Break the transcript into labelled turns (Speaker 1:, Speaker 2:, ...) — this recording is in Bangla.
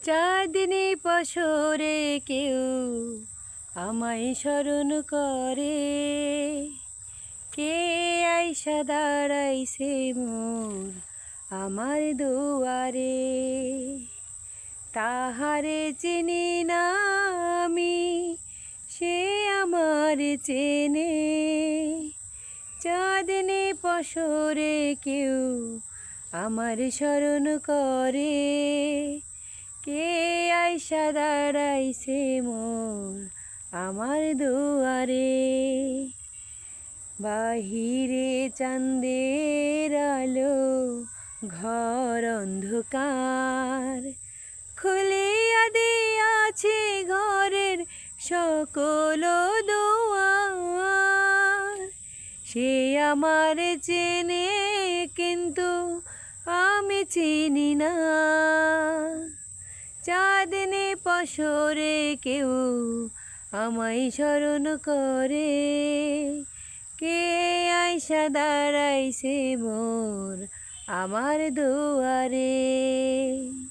Speaker 1: চাঁদনি পশরে কেউ আমায় স্মরণ করে, কে আইসা দাঁড়াইছে মোর আমার দুয়ারে। তাহারে চিনি না আমি, সে আমার চেনে। চাঁদনি পশরে কেউ আমার স্মরণ করে, কে আইসা দাঁড়াইছে মোর আমার দুয়ারে। বাহিরে চাঁদের আলো, ঘর অন্ধকার, খুলিয়া দিয়াছে ঘরের সকল দুয়ার। সে আমার চেনে কিন্তু আমি চিনি না। চাঁদনি পশরে কেউ আমায় স্মরণ করে, কে আইসা দাঁড়াইছে মোর আমার দুয়ারে।